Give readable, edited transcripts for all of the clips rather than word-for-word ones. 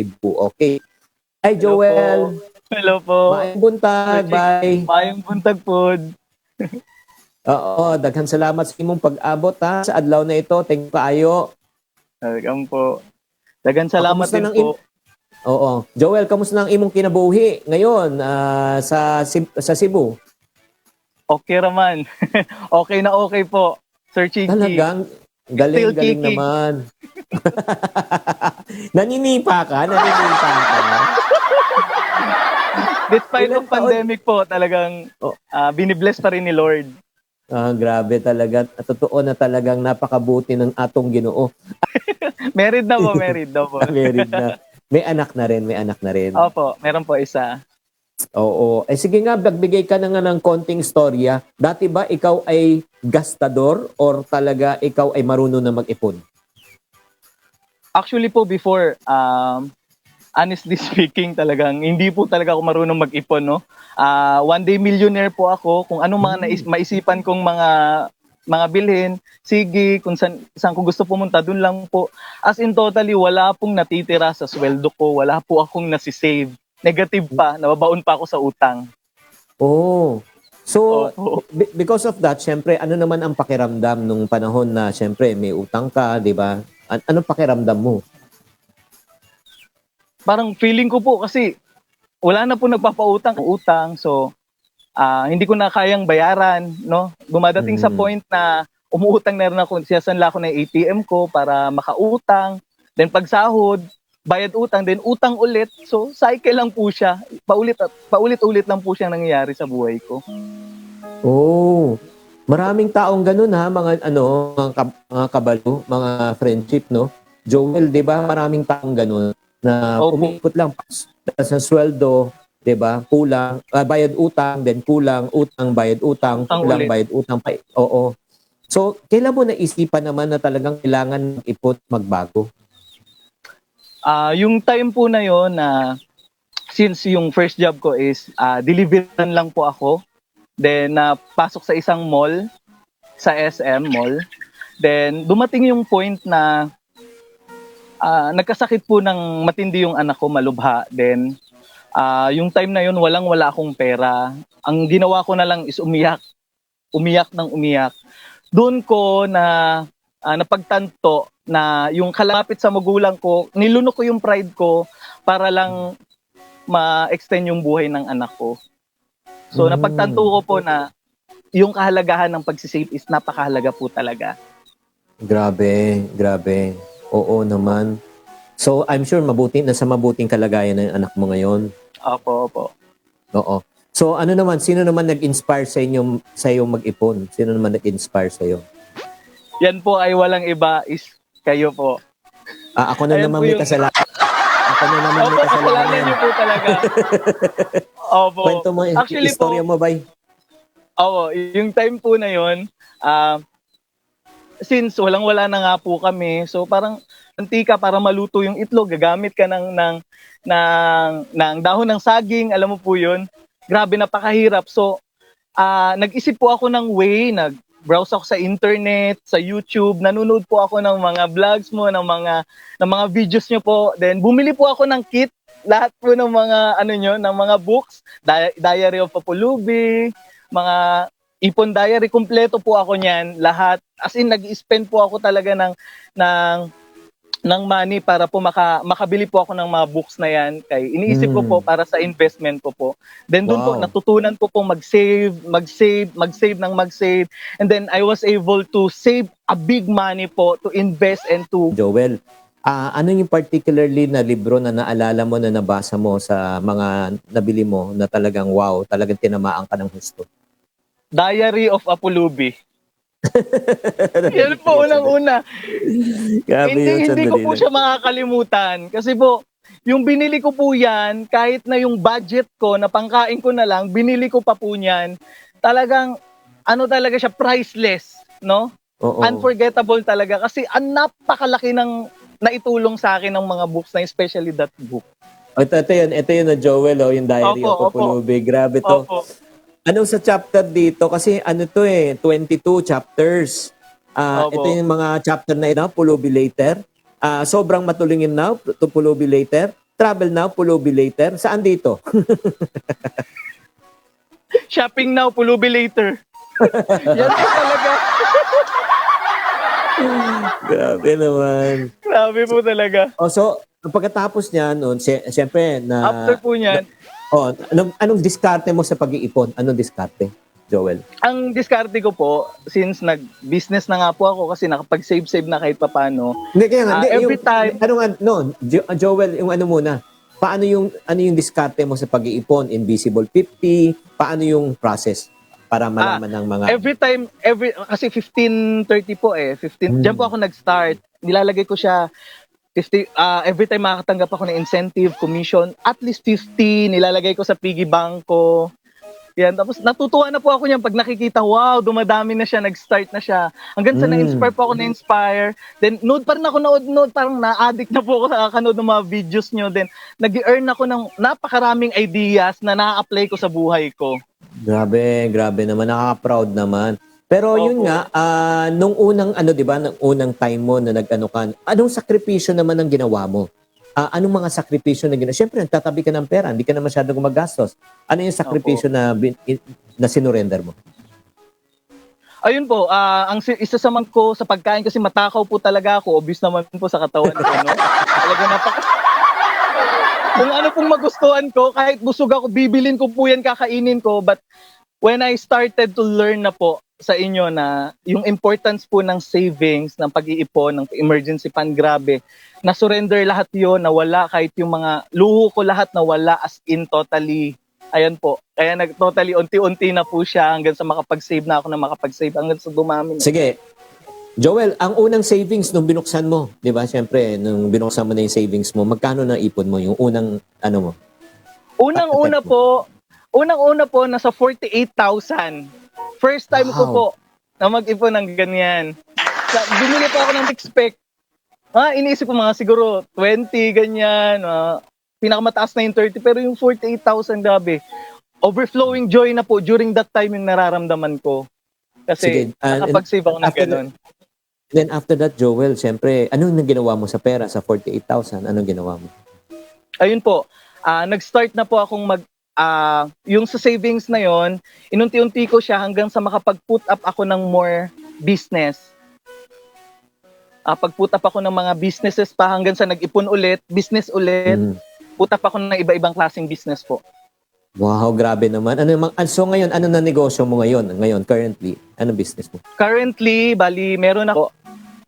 Cebu. Okay. Hi, Hello po. Joel. Hello po. Maayong buntag. Sir Chick, Bye. maayong buntag po. Oo, daghan salamat sa imong pag-abot ha sa adlaw na ito. Thank you kaayo. Welcome po. Dagan salamat Kamusta din ng po. Oo. Joel, kamusta ang imong kinabuhi ngayon sa Cebu? Okay raman. Okay na okay po. Sir Chiki. Talagang Still galing kicking. naman. Naninipa ka? Naninipa ka? Despite Ilan of pandemic po, talagang Oh. binibless pa rin ni Lord. Grabe talaga. Totoo na talagang napakabuti ng atong Ginoo. Married na po, married na po. Married na. May anak na rin. Opo, meron po isa. Oo. Sige nga, nagbigay ka na nga ng konting storya. Dati ba ikaw ay gastador or talaga ikaw ay marunong na mag-ipon? Actually po before, honestly speaking talagang hindi po talaga ako marunong mag-ipon, no? One day millionaire po ako, kung anong mga maisipan kong mga bilhin, sige, kung saan ko gusto pumunta, dun lang po. As in totally, wala pong natitira sa sweldo ko, wala po akong nasisave. Negative pa, nababaon pa ako sa utang. Oh. So, Opo. because of that, syempre, ano naman ang pakiramdam nung panahon na syempre may utang ka, di ba? Anong pakiramdam mo? Parang feeling ko po kasi wala na po nagpapautang, so hindi ko na kayang bayaran, no? Dumadating sa point na umuutang na rin ako, siyasanla ako ng ATM ko para makautang. Then pag sahod, bayad utang, then utang ulit. So cycle lang po siya. Paulit-ulit lang po siya nangyayari sa buhay ko. Oh. Maraming taong ganun ha, mga kabalo, mga friendship, no? Joel, 'di ba? Maraming taong ganun na Opo. umikot lang sa sweldo, 'di ba? Kulang, bayad utang, then kulang, utang, bayad utang, Utang kulang, ulit. bayad utang pa. Oo. So, kailan mo naisipan naman na talagang kailangan mag-ipon, magbago? Yung time po na yon na since yung first job ko is deliveryman lang po ako. Then pasok sa isang mall, sa SM Mall. Then dumating yung point na nagkasakit po ng matindi yung anak ko, malubha. Then yung time na yun, wala akong pera. Ang ginawa ko na lang is umiyak ng umiyak. Doon ko na napagtanto na yung kalapit sa magulang ko, nilunok ko yung pride ko para lang ma-extend yung buhay ng anak ko. So napagtanto ko po na yung kahalagahan ng pagsisave is napakahalaga po talaga. Grabe. Oo naman. So, I'm sure nasa mabuting kalagayan ng anak mo ngayon. Opo. Oo. So, sino naman nag-inspire sa iyo mag-ipon? Sino naman nag-inspire sa iyo? Yan po ay walang iba, is kayo po. Ako na Ayan naman po may yung- kasalanan. Ako na naman Opo, may kasalanan kasalanan. niyo po talaga. Opo. Kwento mo, Actually istorya po, mo, bay. yung time po na yun, since walang-wala na nga po kami, so parang antika para maluto yung itlog, gagamit ka ng dahon ng saging, alam mo po yun. Grabe, napakahirap. So, nag-isip po ako ng way, nag-browse ako sa internet, sa YouTube, nanonood po ako ng mga vlogs mo, ng mga videos nyo po. Then, bumili po ako ng kit, lahat po ng mga, ng mga books, Diary of a Pulubi, mga Ipon Diary, kumpleto po ako niyan, lahat. As in, nag-spend po ako talaga ng money para po makabili po ako ng mga books na yan. Kay iniisip ko po para sa investment ko po. Then doon po, Wow. natutunan ko pong mag-save. And then I was able to save a big money po to invest and to... Joel, ano yung particularly na libro na naalala mo na nabasa mo sa mga nabili mo na talagang wow, talagang tinamaan ka ng husto? Diary of a Pulubi. Yan po, unang-una. Grabe yun, Hindi ko sandali po lang. siya makakalimutan. Kasi po, yung binili ko po yan, kahit na yung budget ko, na pangkain ko na lang, binili ko pa po yan. Talagang, talaga siya, priceless, no? Oo. Unforgettable talaga. Kasi ang napakalaki ng naitulong sa akin ng mga books na, especially that book. Ito yun na Joel, yung Diary of a Opo. Pulubi. Grabe to. Opo. Anong sa chapter dito? Kasi 22 chapters. Opo. Ito yung mga chapter na ito, Pulubi Later. Sobrang matulungin now, to Pulubi Later. Travel now, pulubi later. Saan dito? Shopping now, pulubi later. Yan po talaga. Grabe naman. Grabe po talaga. So, pagkatapos niya noon, siyempre After po niyan, anong diskarte mo sa pag-iipon? Anong diskarte, Joel? ang diskarte ko po, since nag-business na nga po ako kasi nakapag-save na kahit papano, Hindi, kaya nga, every time, Joel, yung ano muna, paano yung diskarte mo sa pag-iipon? Invisible 50? Paano yung process para malaman ng mga... kasi 15:30 po 15, dyan po ako nag-start. Nilalagay ko siya, 50, every time makakatanggap ako ng incentive, commission, at least 50, nilalagay ko sa piggy bank ko. Yan, tapos natutuwa na po ako niyan pag nakikita, wow, dumadami na siya, nag-start na siya. Hanggang sa na-inspire po ako na-inspire. Then, nood pa rin ako nood, parang na-addict na po ako sa kakanood ng mga videos nyo. Then, nag-earn ako ng napakaraming ideas na na-apply ko sa buhay ko. Grabe naman, nakaka-proud naman. Pero yun nga, nung unang di ba, nung unang time mo na nag-ano ka, anong sakripisyo naman ang ginawa mo? Anong mga sakripisyo na ginawa? Siyempre, nagtatabi ka ng pera, hindi ka na masyadong gumagastos. Ano yung sakripisyo na sinurrender mo? Ayun po, isa sa man ko sa pagkain kasi matakaw po talaga ako, obvious naman po sa katawan ko, no? Talaga kung ano pong magustuhan ko, kahit busog ako, bibilin ko po yan, kakainin ko. But when I started to learn na po sa inyo na yung importance po ng savings, ng pag-iipon, ng emergency fund, grabe, na-surrender lahat yon, nawala kahit yung mga luho ko lahat nawala as in totally. Ayan po. Kaya totally unti-unti na po siya hanggang sa makapag-save na ako na makapag-save hanggang sa dumami. Sige. Joel, ang unang savings nung binuksan mo, di ba? Siyempre, nung binuksan mo na yung savings mo, magkano na ipon mo? Yung unang, mo? Unang-una po, nasa 48,000. First time ko po na mag-ipon ng ganyan. Bumili po ako ng expect. Iniisip ko mga siguro 20, ganyan. Pinakamataas na yung 30, pero yung 48,000, grabe. Overflowing joy na po during that time yung nararamdaman ko. Kasi nakapag-save ako ng ganun. Then after that, Joel, siyempre, anong ginawa mo sa pera sa 48,000? Anong ginawa mo? Ayun po, nag-start na po akong yung sa savings na yon, inunti-unti ko siya hanggang sa makapag-put up ako ng more business. Pag-put up ako ng mga businesses pa hanggang sa nag-ipon ulit, business ulit, put up ako ng iba-ibang klaseng business po. Wow, grabe naman. So ngayon, ano na negosyo mo ngayon? Ngayon, currently, ano business mo? Currently, bali, meron ako.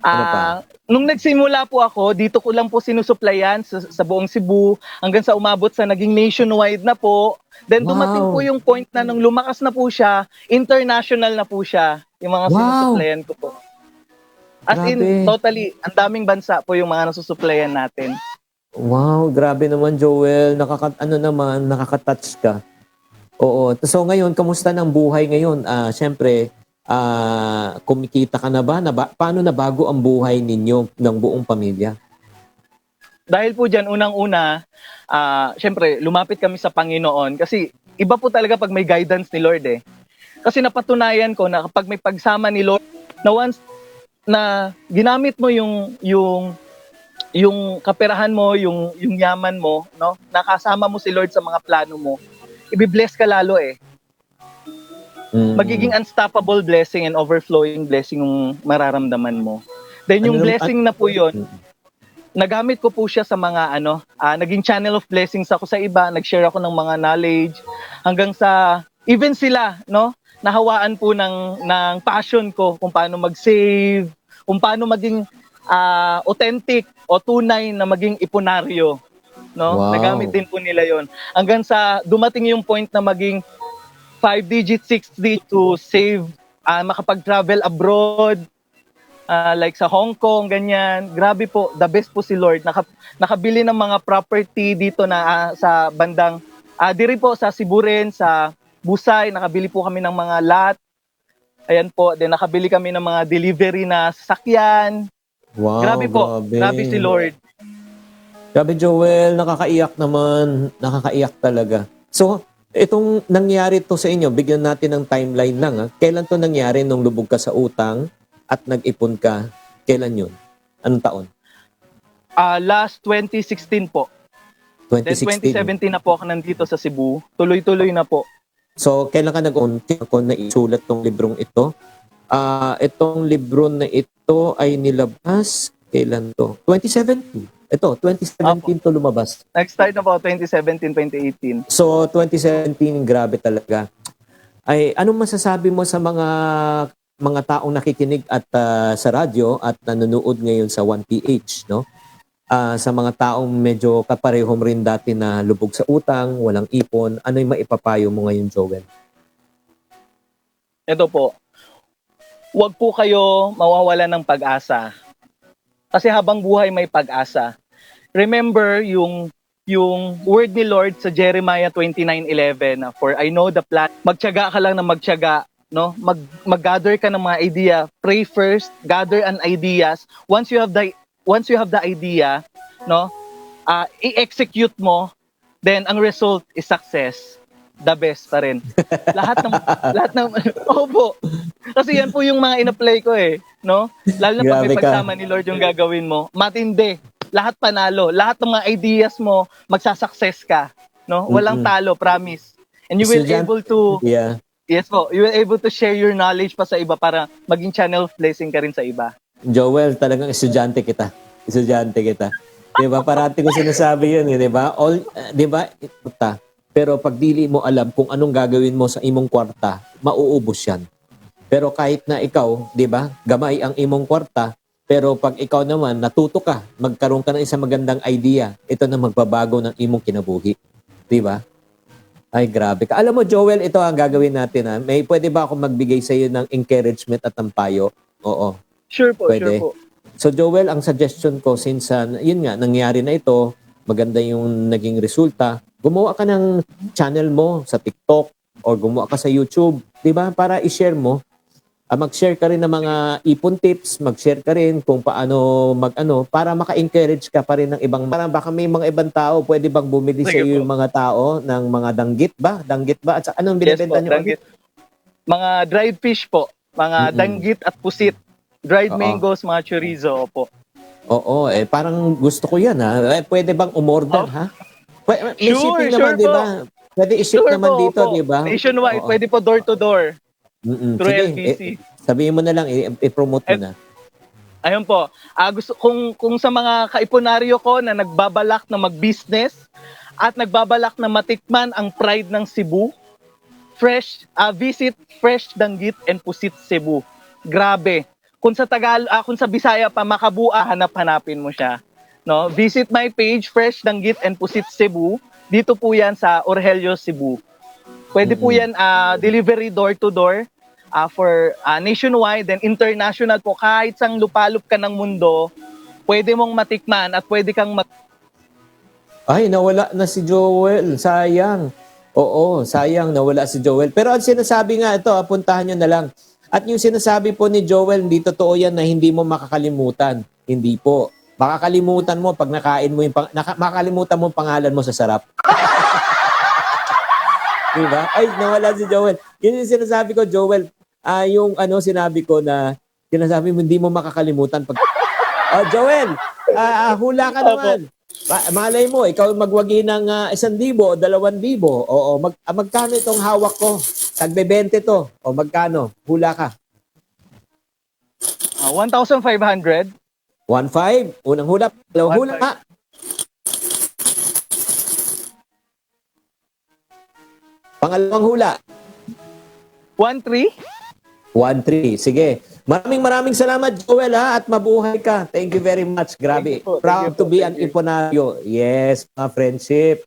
Ano pa? Nung nagsimula po ako, dito ko lang po sinusuplayan sa buong Cebu hanggang sa umabot sa naging nationwide na po. Then dumating po yung point na nung lumakas na po siya, international na po siya, yung mga sinusuplayan ko po. As in, totally, ang daming bansa po yung mga nasusuplayan natin. Wow, grabe naman, Joel. Nakaka-touch ka. Oo. So ngayon, kamusta ng buhay ngayon? Siyempre, kumikita ka na ba? Paano nabago ang buhay ninyo ng buong pamilya? Dahil po dyan, unang-una, syempre, lumapit kami sa Panginoon kasi iba po talaga pag may guidance ni Lord eh. Kasi napatunayan ko na kapag may pagsama ni Lord, na once na ginamit mo yung kaperahan mo, yung yaman mo, no? Nakasama mo si Lord sa mga plano mo, i-bless ka lalo eh. Magiging unstoppable blessing and overflowing blessing yung mararamdaman mo. Then yung blessing na po yun, nagamit ko po siya sa mga naging channel of blessings ako sa iba, nag-share ako ng mga knowledge, hanggang sa, even sila, no? Nahawaan po ng passion ko kung paano mag-save, kung paano maging authentic o tunay na maging ipunaryo. No? Wow. Nagamit din po nila yon. Hanggang sa dumating yung point na maging 5-digit, 6-digit to save, makapag-travel abroad, like sa Hong Kong, ganyan. Grabe po, the best po si Lord. Nakabili ng mga property dito na sa bandang, diri po sa Cebu rin, sa Busay, nakabili po kami ng mga lot. Ayan po, then nakabili kami ng mga delivery na sasakyan. Wow, grabe po, grabe si Lord. Grabe, Joel, nakakaiyak naman. Nakakaiyak talaga. So, itong nangyari to sa inyo, bigyan natin ng timeline lang. Kailan to nangyari nung lubog ka sa utang at nag-ipon ka? Kailan yun? Anong taon? Last 2016 po. Then 2016. 2017 na po ako nandito sa Cebu. Tuloy-tuloy na po. So, kailan ka nag-unti ako na isulat tong librong ito? Itong libro na ito ay nilabas, kailan to? 2017. Ito, 2017 to lumabas. Nag-start na po 2017, 2018. So, 2017, grabe talaga. Ay, anong masasabi mo sa mga taong nakikinig at sa radyo at nanonood ngayon sa 1PH, no? Sa mga taong medyo kaparehong rin dati na lubog sa utang, walang ipon, ano yung maipapayo mo ngayon, Joel? Ito po, huwag po kayo mawawala ng pag-asa. Kasi habang buhay may pag-asa. Remember yung word ni Lord sa Jeremiah 29:11 na, "For I know the plan." Magtiyaga ka lang na magtiyaga, no? Mag-gather ka ng mga idea. Pray first, gather an ideas. Once you have the idea, no? I-execute mo, then ang result is success. The best pa rin. lahat ng opo. Kasi yan po yung mga in-apply ko no? Lalo na pag Grabe may ka. pagsama ni Lord yung gagawin mo, matindi. Lahat panalo. Lahat ng mga ideas mo, magsasucess ka, no? Walang talo, promise. And you will Estudyante- able to Yeah. yes po, you will able to share your knowledge pa sa iba para maging channel of blessing ka rin sa iba. Joel, talagang estudyante kita. Estudyante kita. 'Di ba? Parati ko sinasabi 'yun, 'di ba? 'Di ba? Puta. Pero pag dili mo alam kung anong gagawin mo sa imong kwarta, mauubos 'yan. Pero kahit na ikaw, 'di ba? Gamay ang imong kwarta, pero pag ikaw naman natuto ka, magkaroon ka ng isang magandang idea, ito na magbabago ng imong kinabuhi. 'Di ba? Ay, grabe ka. Alam mo, Joel, ito ang gagawin natin. May pwede ba ako magbigay sa iyo ng encouragement at ng payo? Oo. Sure po, Pwede. sure po. So Joel, ang suggestion ko since yun nga, nangyari na ito, maganda yung naging resulta, gumawa ka ng channel mo sa TikTok or gumawa ka sa YouTube, 'di ba? Para i-share mo. Mag-share ka rin ng mga ipon tips, mag-share ka rin kung paano para maka-encourage ka pa rin ng ibang, para baka may mga ibang tao, pwede bang bumili sa Sige iyo po. yung mga tao ng mga danggit ba? Danggit ba? At anong Yes binebenta po, niyo? danggit. Mga dried fish po, mga danggit at pusit. Dried Oo. mangoes, mga chorizo po. Oo, parang gusto ko yan pwede bang umorder ha? May Sure, shipping sure naman, di po. ba? Pwede i-ship Sure naman po, dito, opo. di ba? Nationwide, Oo. pwede po door to door. Through Sige, LBC. sabihin mo na lang, i-promote mo na. Ayun po. Gusto kung sa mga kaipunaryo ko na nagbabalak na mag-business at nagbabalak na matikman ang pride ng Cebu, visit Fresh Danggit and Pusit Cebu. Grabe. Kung sa Bisaya pa makabua, hanap-hanapin mo siya. No? Visit my page Fresh Danggit and Pusit Cebu. Dito po 'yan sa Orhelio, Cebu. Pwede po 'yan delivery door to door. For nationwide and international po, kahit sang lupalop ka ng mundo, pwede mong matikman at pwede kang Ay, nawala na si Joel. Sayang. Oo, sayang nawala si Joel. Pero ang sinasabi nga ito, puntahan nyo na lang. At yung sinasabi po ni Joel, hindi totoo yan na hindi mo makakalimutan. Hindi po. Makakalimutan mo pag nakain mo makakalimutan mo ang pangalan mo sa sarap. Diba? Ay, nawala si Joel. Yun yung sinasabi ko, Joel. Yung sinabi ko na, sinasabi mo, hindi mo makakalimutan pag... Joel, hula ka naman. Malay mo, ikaw magwagi ng 1,000 o 2,000. Oo, magkano itong hawak ko? Tagbe-20 to. O magkano? Hula ka. 1,500. 1,500. Unang hula. Dalawang hula ka. Pangalawang hula. 1,300. 1,300. Sige. Maraming salamat, Joel, at mabuhay ka. Thank you very much. Grabe. Thank you po. Proud Thank you to po. be Thank an you. Iponaryo. Yes, mga friendship.